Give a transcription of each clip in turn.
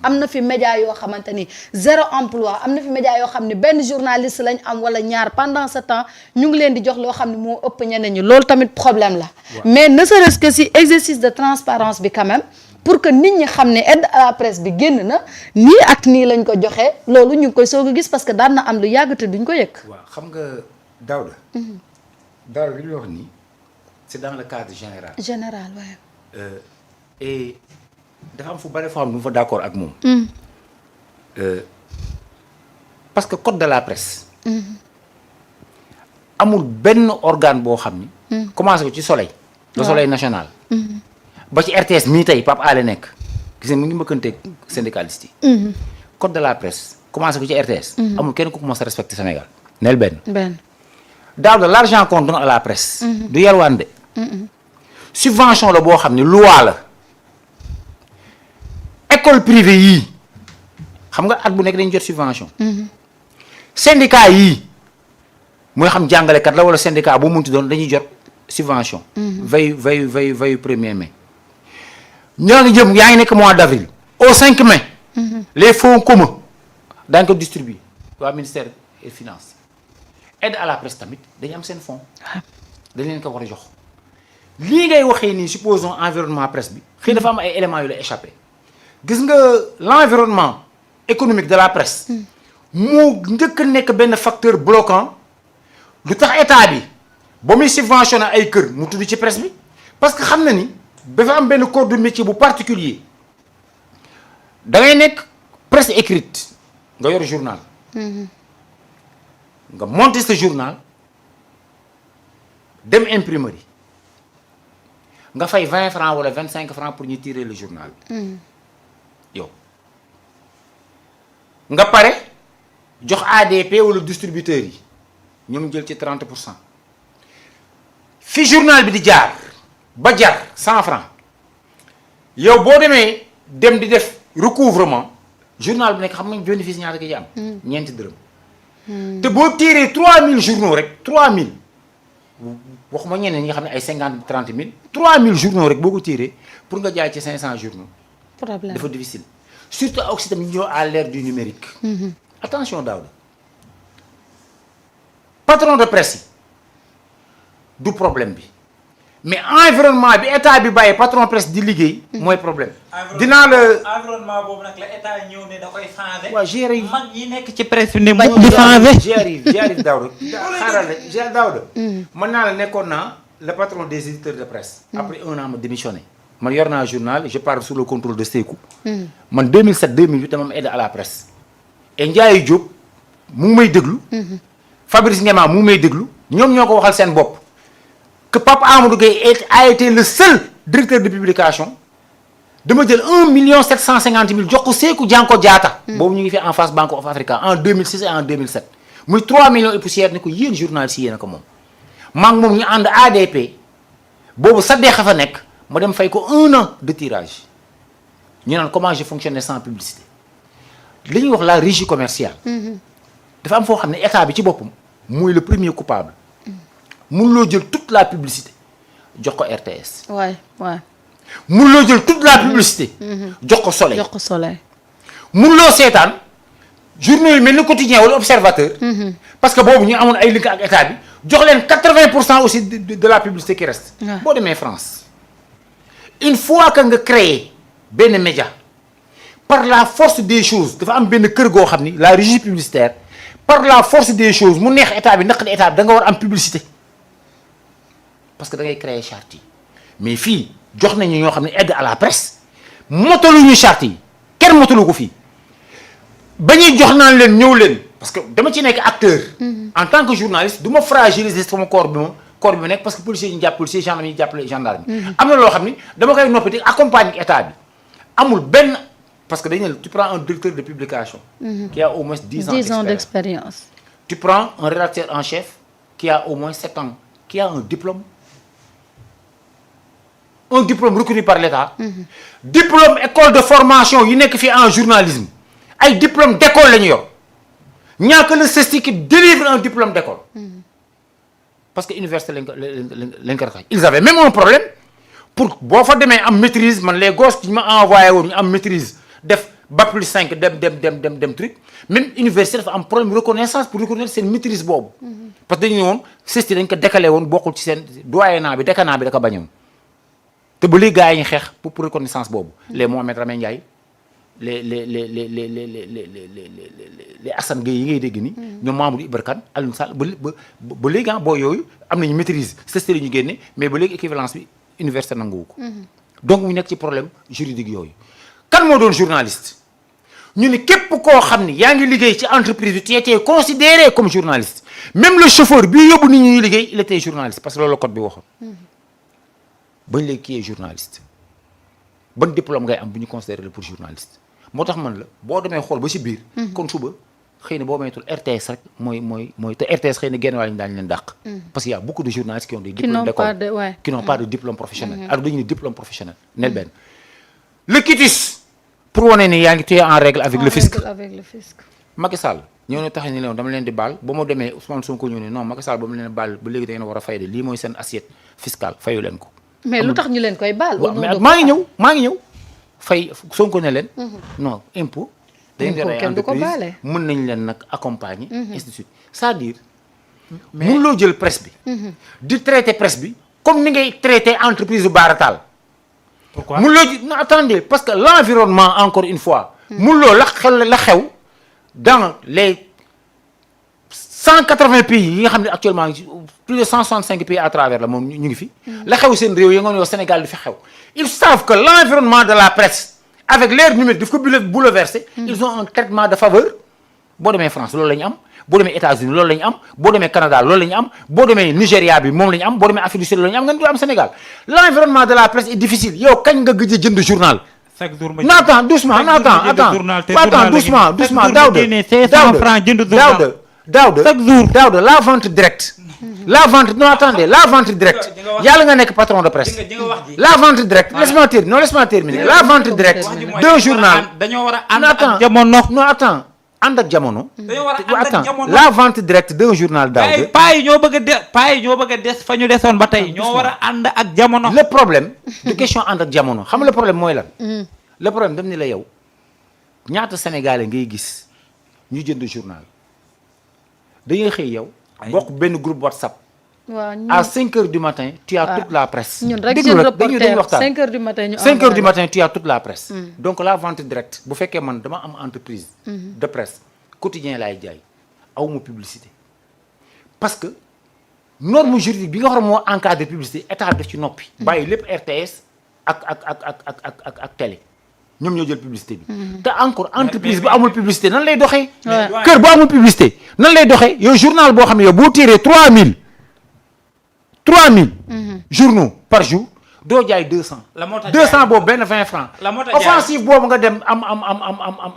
am na fi média yoo xamante ni 0 emploi am na fi média yoo xam ne benn journaliste lañ am wala ñaar pendant ce temps ñu ngi leen di jox loo xam ne moo ëpp ñeneen ñi loolu tamit problème la mais ne serait-ce que si exercice de transparence bi quand même pour que nit ñi xam ne aide à la presse bi génn na nii ak nii lañ ko joxee loolu ñu ngi koy soog a gis parce que daan na am lu yàgg te duñ ko yëg. waaw xam nga Daouda. Daouda li ñu wax nii c'est dans le cadre général. général waaye. Et dafa am fu bari foo xam ne mu fa d'accord ak moom. Parce que code de la presse. amul benn organe boo xam ni. commencé ko ci soleil. le soleil national. ba ci RTS mii tey Pape Alé nekk gis nga mu ngi mbëkkanteeg syndicaliste yi. code de la presse commencé ko ci RTS. amul kenn ku commencé respecter Sénégal. neel benn. daaw de l'argent qu'on donne à la presse. du yalwaan de. subvention la boo xam ne loi la. école privée yii xam nga at bu nekk dañu jot subvention. syndicat yii mooy xam jàngalekat la wala syndicat bu munti doon dañuy jot subvention. veille 1er mai. ñoo ngi jëm yaa ngi nekk mois d'avril. au 5 mai. les fonds communs daañu ko distribuer waa ministère des finances. aide à la presse tamit dañu am seen fonds. dañ leen ko war a jox. lii ngay waxee nii supposons environnement presse bi. xëy dafa am ay éléments yu la échappé. gis nga l'environnement économique de la presse. moo njëkk a nekk benn facteur bloquant. lu tax état bi ba muy subventionné ay kër mu tudd ci presse bi. parce que xam na ni dafa am benn corps de métier bu particulier da ngay nekk presse écrite nga yor journal. nga monter sa journal dem imprimerie nga fay 20 francs wala 25 francs pour ñu tirer le journal. yow nga pare jox ADP wala distributeurs yi ñoom jël ci 30%. fi journal bi di jaar ba jar 100 francs yow boo demee dem di def recouvrement journal bi nekk xam nga bénéfice ñaata ki ci am. ñeenti dërëm. te boo tiiree 3000 journaux rek 3000 waxuma ñeneen ñi nga xam ne ay 50 30 000 3000 journaux rek boo ko tiiree pour nga jaay ci 500 journaux. problème dafa difficile surtout aussi tamit ñu ñëw à l'ère du numérique. attention Daouda patron de presse yi du problème bi mais environnement bi état bi bàyyi patron presse di liggéey. mooy problème. dinaa la environnement boobu nag la état ñëw ne da koy changer. waaw gérer yi mag yi nekk ci presse bi ne mu di changer. j'arrive Daouda xaaral la Daouda mën naa la nekkoon naa le patron des éditeurs de presse. après 1 an ma démissionné. man yor naa journal je parle sous le contrôle de Sékou. man 2007 2008 dama am aide à la presse. et Ndiaye Diop mu ngi may déglu. Fabrice Ngema mu ngi may déglu. ñoom ñoo ko waxal seen bopp. que Pape Amadou Gueye a été le seul directeur de publication. dama jël 1 750 000 jox ko Sékou Dianko Diatta. boobu ñu ngi fi en face Bank of Africa en 2006 et en 2007. muy 3 millions et poussière ni ko yéen journalistes yi yéen a ko moom. maa ngi moom ñu ànd ADP. boobu Saddex fa nekk. ma dem fay ko 1 an de tirage ñu naan comment je fonctionne sans publicité li ñuy wax la régie commerciale. dafa am foo xam ne état bi ci boppam mooy le premier coupable. mun loo jël toute la publicité jox ko RTS. waay. mun loo jël toute la publicité. jox ko Soleil. mun loo seetaan journaux yi mel ni quotidien wala observateur. parce que boobu ñu amoon ay link ak état bi jox leen 80% aussi de la publicité qui reste. boo demee France. une fois que nga créer benn média par la force des choses dafa am benn kër goo xam ni la régie publicitaire par la force des choses mu neex état bi naqari état bi da nga war am publicité parce que da ngay créer charte yi mais fii jox nañu ñoo xam ne aide à la presse motaluñu charte yi kenn motalu ko fii ba ñuy jox naan leen ñëw leen parce que dama ci nekk acteur. en tant que journaliste du ma fragiliser sama corps bi ma nekk parce que policiers yi ñu jàpp policiers gendarme yi jàppale gendarme yi. am na loo xam ni dama koy noppi di accompagner état bi amul benn parce que dañu ne tu prends un directeur de publication. qui a au moins 10 ans d'expérience. tu prends un rédacteur en chef qui a au moins 7 ans qui a un diplôme reconnu par l'État. diplôme école de formation yi nekk fii en journalisme ay diplôme d'école la ñu yor ñaaka le CESTI qui délivre un diplôme d'école. parce que université lañ ko ils avaient même un problème pour boo fa demee am maîtrise man les gosses qui ma envoyé woon ñu am maîtrise def bac plus 5 dem truc même université dafa am problème reconnaissance pour reconnaître seen maîtrise boobu. parce que dañu ne woon CESTI dañ ko décalé woon bokkul ci seen doyenat bi décanat bi da ko bañoon te ba léegi gars yi ñu xeex pour reconnaissance boobu. les Mohamed Ramé Ndiaye les Assane Gueye yi ngay dégg ni ñoom Mamadou Ibra Kane Alioune Sall ba léegi boo yooyu am nañu maîtrise CESTI la ñu génne mais ba léegi équivalence bi université nanguwu ko. donc mu nekk ci problème juridique yooyu. kan moo doon journaliste ñu ne képp koo xam ni yaa ngi liggéey ci entreprise bi tu étais considéré comme journaliste même le chauffeur bii yóbbu nit ñi liggéey il était journaliste parce que loolu la code bi waxoon. bañ léegi kii est journaliste ban diplôme ngay am bu ñu considéré la pour journaliste moo tax man la boo demee xool ba ci biir. kon suba xëy na boo maytul RTS rek mooy te RTS xëy na genn wàll ñu daañu leen dàq. parce que y a beaucoup de journalistes qui ont des diplômes d'école qui n'ont pas de diplôme professionnel. alors dañu ne diplôme professionnel nel benn. le quitus pour wane ni yaa ngi téye en règle avec le fisc. Macky Sall ñëw ne tax ni leen dama leen di baal ba mu demee Ousmane Sonko ñëw ne non Macky Sall ba mu leen baal ba léegi da ngeen war a fay de lii mooy seen assiette fiscale fayu leen ko. mais lu tax ñu leen koy baal. mais maa ngi ñëw fay Sonko ne leen. non impôt. dañu leen ay entreprise mën nañ leen nag accompagner. ainsi de suite c'est-à-dire. mun loo jël presse bi. di traiter presse bi comme ni ngay traiter entreprise bu baarataal. pourquoi mun loo non attendez parce que l'environnement encore une fois. mun loo la xew dans les 180 pays yi nga xam ne actuellement plus de 165 pays à travers le monde ñu ngi fi. la xew seen réew yi nga xam ne Sénégal di fi xew. ils savent que l'environnement de la presse avec l'ère numérique daf ko bouleversé. ils ont un traitement de faveur. boo demee France loolu la ñu am boo demee États-Unis loolu la ñu am boo demee Canada loolu la ñu am boo demee Nigéria bi moom la ñu am boo demee Afrique du Sud loolu la ñu am nga du am Sénégal l'environnement de la presse est difficile yow kañ nga gëj a jënd journal. chaque jour attends doucement Daouda la vente directe. la vente directe yàlla nga nekk patron de presse. la vente directe laisse-moi terminer la vente directe d'un journal. dañoo war a ànd ak jamono. non attends ànd ak jamono. la vente directe d'un journal Daouda. paa yi ñoo bëgg a des fa ñu desoon ba tey ñoo war a ànd ak jamono. le problème de question ànd ak jamono xam nga le problème mooy lan. le problème dem ni la yow ñaata sénégalais ngay gis ñu jënd journal dañuy xëy yow. bokk benn groupe WhatsApp. à 5 heures du matin tu as toute la presse. ñun rek seen reporter 5 heures du matin ñu 5 heures du matin tu as toute la presse. donc la vente directe bu fekkee man dama am entreprise. de presse quotidien laay jaay awma publicité. parce que norme juridique bi nga xam moo encadré publicité état def ci noppi. bàyyi lépp RTS ak télé. ñoom ñoo jël publicité bi. te encore entreprise bu amul publicité nan lay doxee. kër bu amul publicité nan lay doxee yow journal boo xam ne yow boo tiré 3000 journaux par jour doo jaay 200. la moo tax 200 boobu benn 20 francs. la moo tax offensive boobu nga dem am.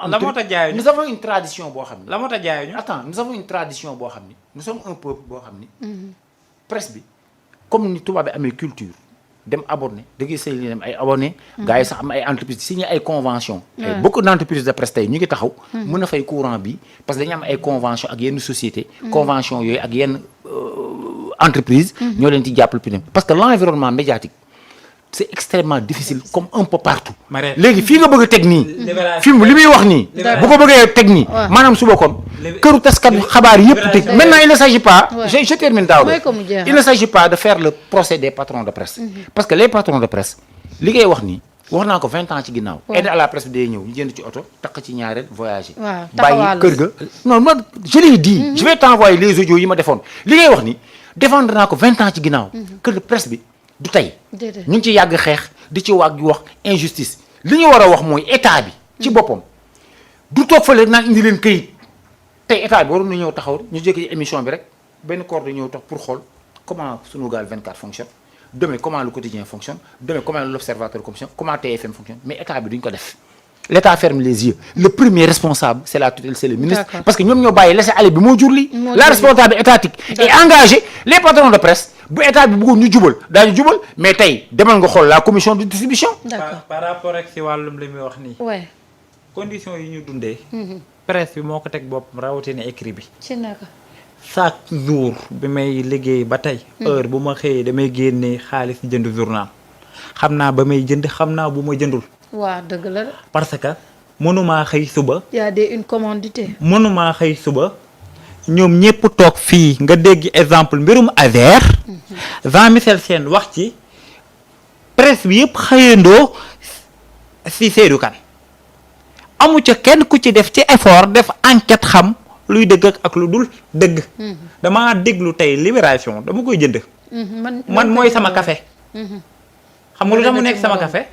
la moo tax jaayuñu nous avons une tradition boo xam ni. la moo tax jaayuñu. attends nous avons une tradition boo xam ni nous sommes un peuple boo xam ni. presse bi comme ni tubaab bi amee culture. dem abonné da ngay sëy li dem ay abonné gars yi sax am ay entreprises signé ay convention beaucoup d'entreprises de presse tey ñu ngi taxaw mën a fay courant bi parce que dañu am ay convention ak yenn société convention yooyu ak yenn entreprise ñoo leen ci jàppale plus parce que l'environnement médiatique c'est extrêmement difficile comme un peu partout léegi fii nga bëgg a teg nii fi li muy wax nii bu ko bëggee teg nii maanaam suba kon këru taskat xabaar yëpp tëj maintenant il ne s'agit pas je termine Daouda il ne s'agit pas de faire le procès des patrons de presse parce que les patrons de presse li ngay wax nii wax naa ko 20 ans ci ginnaaw aide à la presse bi day ñëw ñu jënd ci oto takk ci ñaareel voyager bàyyi kër ga non moi je l'ai dit je vais t'envoyer les audios yi ma defoon li ngay wax nii défendre naa ko 20 ans ci ginnaaw que de presse bi du tey ñu ngi ci yàgg xeex di ci wàgg wax injustice li ñu war a wax mooy état bi ci boppam du toog fële naan indi leen këyit tey état bi waroon na ñëw taxaw ñu jékki émission bi rek benn corps da ñëw tax pour xool comment Sunugal 24 fonctionne demain comment le quotidien fonctionne demain comment l'observateur fonctionne comment TFM fonctionne mais état bi duñ ko def l'état ferme les yeux le premier responsable c'est la tutelle c'est le ministre parce que ñoom ñoo bàyyi laisser aller bi moo jur lii la responsabilité étatique et engager les patrons de presse bu état bi bëggoon ñu jubal daañu jubal mais tey demal nga xool la commission de distribution par rapport ak si wàllum li muy wax nii conditions yi ñu dundee presse bi moo ko teg bopp rawatina écrit bi ci naka chaque jour bi may liggéey ba tey heure bu ma xëyee damay génnee xaalis jënd journal xam naa ba may jënd xam naa bu ma jëndul waaw dëgg la parce que mënumaa xëy suba. y a une commodité. mënumaa xëy suba ñoom ñëpp toog fii nga dégg exemple mbirum Azer. Jean Michel Sène wax ci presse bi yëpp xëyandoo si Seydou Kane amu ca kenn ku ci def ci effort def enquête xam luy dëgg ak lu dul dëgg. damaa déglu tey Libération dama koy jënd. man mooy sama café. xam nga lu tax mu nekk sama café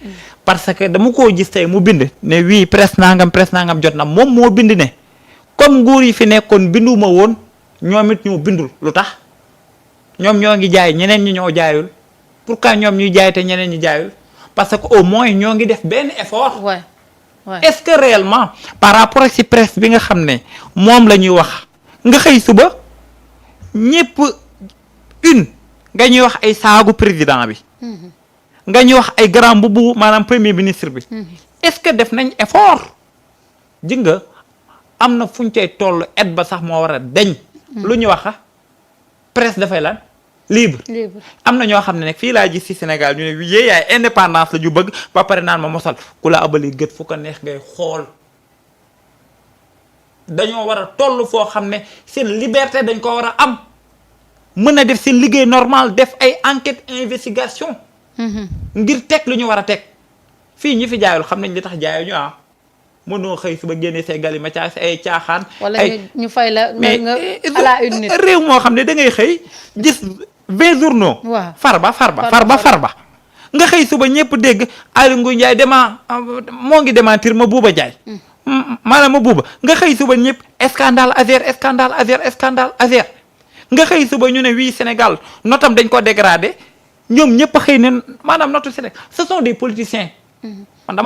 parce que dama koo gis tey mu bind ne wii presse nangam jot na moom moo bind ne comme nguur yi fi nekkoon binduma woon ñoom it ñoo bindul lu tax ñoom ñoo ngi jaay ñeneen ñi ñoo jaayul pourquoi ñoom ñuy jaay te ñeneen ñi jaayul parce que au moins ñoo ngi def benn effort. Ouais. Est-ce que réellement par rapport ak ci presse bi nga xam ne moom la ñuy wax nga xëy suba ñëpp nga ñuy wax ay saagu président bi. nga ñu wax ay grand mbubu maanaam premier ministre bi. est-ce que def nañ effort. ji nga am na fuñ cay toll et ba sax moo war a deñ. lu ñu wax presse dafay lan libre. am na ñoo xam ne nag fii laa gis ci Sénégal ñu ne yéeyaay indépendance la ñu bëgg ba pare naan ma mosal ku la abali gët fu ko neex ngay xool. dañoo war a toll foo xam ne seen liberté dañ ko war a am mën a def seen liggéey normal def ay enquête investigation. ngir teg lu ñu war a teg fii ñi fi jaayul xam nañ li tax jaayuñu mënoo xëy suba génnee say galima caa ay caaxaan. wala ñu fay la nga à la une nit réew moo xam ne da ngay xëy gis 20 journaux. waaw farba nga xëy suba ñëpp dégg Aly Ngouille Ndiaye moo ngi démentir ma Bouba Ndiaye. maanaam ma Bouba nga xëy suba ñëpp scandale Azer nga xëy suba ñu ne wii Sénégal notam dañ ko dégradé. ñoom ñëpp xëy na maanaam notu Sénégal ce sont des politiciens. man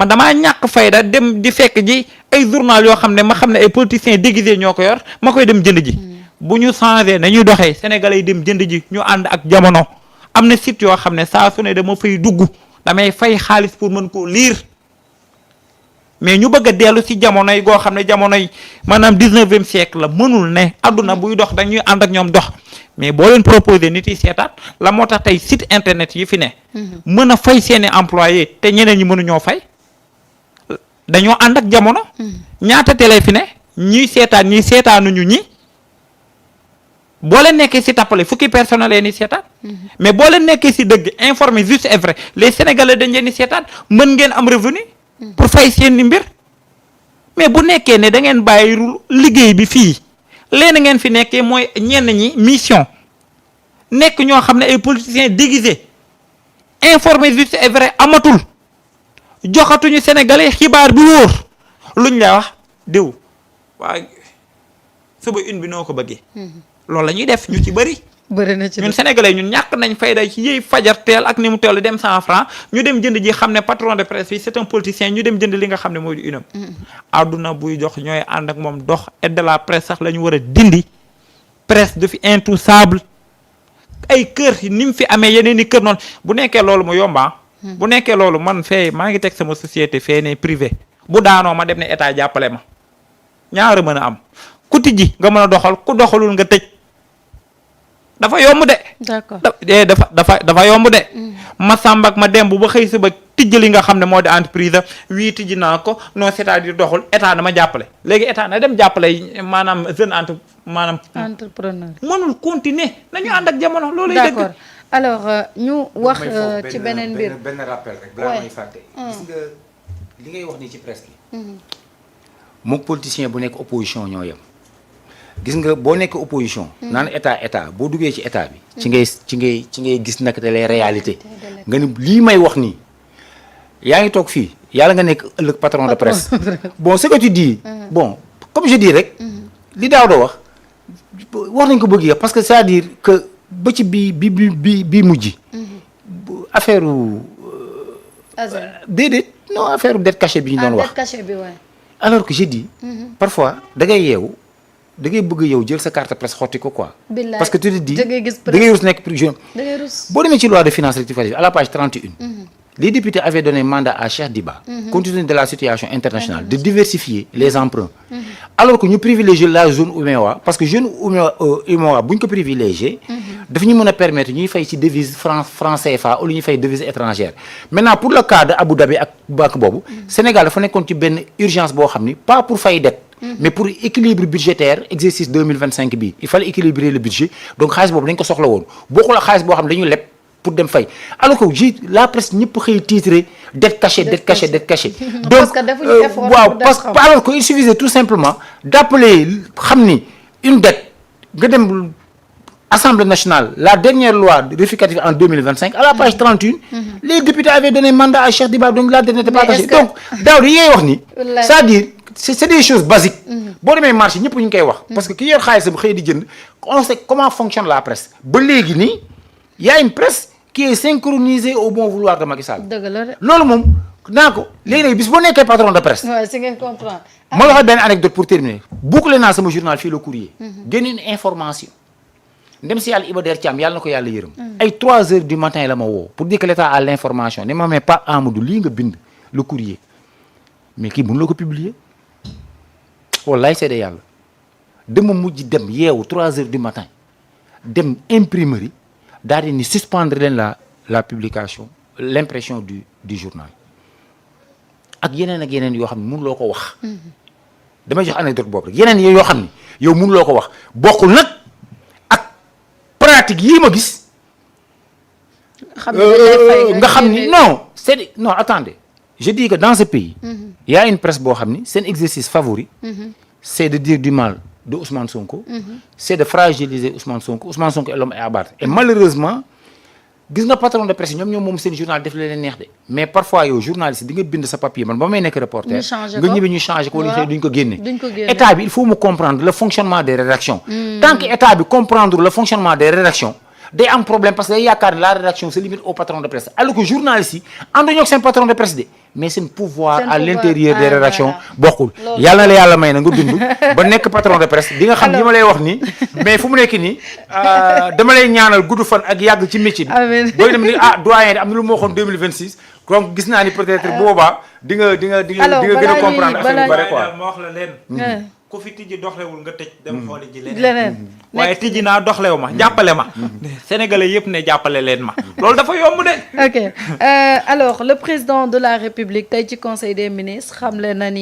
damaa ñàkk fayda dem di fekk ji ay journal yoo xam ne ma xam ne ay politiciens déguisés ñoo ko yor ma koy dem jënd ji. bu ñu changé nañuy doxee Sénégalais yi dem jënd ji ñu ànd ak jamono am na site yoo xam ne saa su ne dama fay dugg damay fay xaalis pour mën koo lire mais ñu bëgg a dellu si jamono yi goo xam ne jamono yi maanaam 19e siècle la mënul ne adduna buy dox dañuy ànd ak ñoom dox. mais boo leen proposé nit yi seetaat la moo tax tey site internet yi fi ne. mën a fay seeni employé te ñeneen ñi mënuñoo fay. dañoo ànd ak jamono. ñaata télé fi ne ñiy seetaan ñiy seetaanuñu ñi. boo leen nekkee si tappale fukki personnel yi ni seetaan. mais boo leen nekkee si dëgg informé juste et vrai les sénégalais dañ leen di seetaan mën ngeen am revenu. pour fay seeni mbir. mais bu nekkee ne da ngeen bàyyi liggéey bi fii. leen ngeen fi nekkee mooy ñenn ñi mission nekk ñoo xam ne ay politiciens déguisés informé juste et vrai amatul joxatuñu sénégalais xibaar bi wóor luñ lay wax diw waaye suba une bi noo ko bëggee. loolu la ñuy def ñu ci bëri. bëri na ci ñun sénégalais ñun ñàkk nañ fayda ci yëy fajar teel ak ni mu toll dem 100 francs ñu dem jënd ji xam ne patron de presse bi c'est un politicien ñu dem jënd li nga xam ne mooy di unam àdduna buy jox ñooy ànd ak moom dox aide de la presse sax la ñu war a dindi presse du fi intouchable ay kër ni mu fi amee yeneen i kër noonu bu nekkee loolu mu yomba bu nekkee loolu man fee maa ngi teg sama société fee ne privé bu daanoo ma dem ne état jàppale ma ñaara mën a am ku tijji nga mën a doxal ku doxalul nga tëj dafa yomb de. d'accord dafa yomb de. ma sàmb ak ma dem bu ba xëy si ba tijji li nga xam ne moo di entreprise wii tijji naa ko non c'est-à-dire doxul état dama jàppale léegi état na dem jàppale maanaam jeune entrepreneur mënul continuer nañu ànd ak jamono loolu. d'accord alors ñu wax ci beneen mbir benn rappel rek balaa may fàtte. gis nga li ngay wax nii ci presse bi. moom politicien bu nekk opposition ñoo yem. gis nga boo nekk opposition. naan état boo duggee ci état bi. ci ngay gis nag les réalités. nga ni lii may wax nii yaa ngi toog fii yàlla nga nekk ëllëg patron de presse. bon ce que tu dis. bon comme je dis rek. li daaw doo wax nañ ko bëgg parce que c'est-à-dire que ba ci bii mujj. affaire déedéet non affaire dette cachée bi ñu doon wax. dette cachée bi waay. alors que je dis. parfois da ngay yeewu. da ngay bëgg yow jël sa carte presse xotti ko quoi. parce que tu te dis da ngay rus nekk prison. boo demee ci loi de finances rectificative à la page 31. les députés avaient donné mandat à Cheikh Diba. compte tenu de la situation internationale de diversifier les emprunts. alors que ñu privilégier la zone UEMOA parce que zone UEMOA bu ñu ko privilégié. daf ñu mën a permettre ñuy fay ci devise franc CFA ou lu ñuy fay devise étrangère maintenant pour le cas de Abu Dhabi ak banque boobu Sénégal dafa nekkoon ci benn urgence boo xam ni pas pour fay dette mais pour équilibre budgétaire exercice 2025 bii il fallait équilibrer le budget donc xaalis boobu dañ ko soxla woon bokkul ak xaalis boo xam ne dañu leb pour dem fay alors que la presse ñëpp xëy titré dette cachée donc parce que defuñu effort waaw parce que alors que il suffisait tout simplement d'appeler xam ni une dette nga dem Assemblée nationale la dernière loi rectificative en 2025 à la page 31 les députés avaient donné mandat à Cheikh Diba donc la dette n'était pas cachée donc daaw yi ngay wax ni c'est-à-dire c'est des choses basiques boo demee marché ñëpp ñu ngi koy wax parce que ki yor xaalisam xëy di jënd on sait comment fonctionne la presse ba léegi nii y a une presse qui est synchronisée au bon vouloir de Macky Sall. dëgg la de. loolu moom naa ko léegi nag bis boo nekkee patron de presse. waaw si ngeen comprendre. ma la wax benn anecdote pour terminer. boucler naa sama journal fii Le Courrier. génne une information. ndem si yàlla Iba Der Thiam yàlla na ko yàlla yërëm. ay 3 heures du matin la ma woo. pour dire que l'État a l'information ne ma mais pas Amadou lii nga bind Le Courrier mais kii mënu la ko publier. wallaay seede yàlla dama mujj dem yeewu 3 heures du matin dem imprimerie. daal di ni suspendre leen la publication l'impression du journal ak yeneen yoo xam ne mënuloo ko wax damay jox anecdote boobu rek yeneen yoo xam ne yow mënuloo ko wax bokkul nag ak pratique yii ma gis nga xam ni non attendez je dis que dans ce pays il y a une presse boo xam ni seen exercice favori c'est de dire du mal de Ousmane Sonko c'est de fragiliser Ousmane Sonko est l'homme à abattre et malheureusement gis nga patron de presse ñoom moom seen journal def leen neex de mais parfois yow journaliste di nga bind sa papier man ba may nekk reporter nga ñibbi ñu changé ko wala duñ ko génne état bi il faut mu comprendre le fonctionnement des rédactions tant que état bi comprendre le fonctionnement des rédactions day am problème parce que day yaakaar ne la rédaction se limite au patron de presse alors que journalistes yi ànduñu ak seen patron de presse de mais seen pouvoir à l'intérieur des rédactions bokkul yàlla na la yàlla may na nga dund ba nekk patron de presse di nga xam li ma lay wax nii mais fu mu nekk nii dama lay ñaanal gudd fan ak yàgg ci métier bi booy dem ni doyen am na lu ma waxoon 2026 donc gis naa ni peut-être boobaa di nga gën a comprendre affaire yu bare quoi ma wax la leen ku fi tijji doxlewul nga tëj dem xooli ji leneen waaye tijji naa doxlew ma jàppale ma sénégalais yëpp ne jàppale leen ma loolu dafa yomb de ok alors le président de la République tey ci conseil des ministres xamle na ni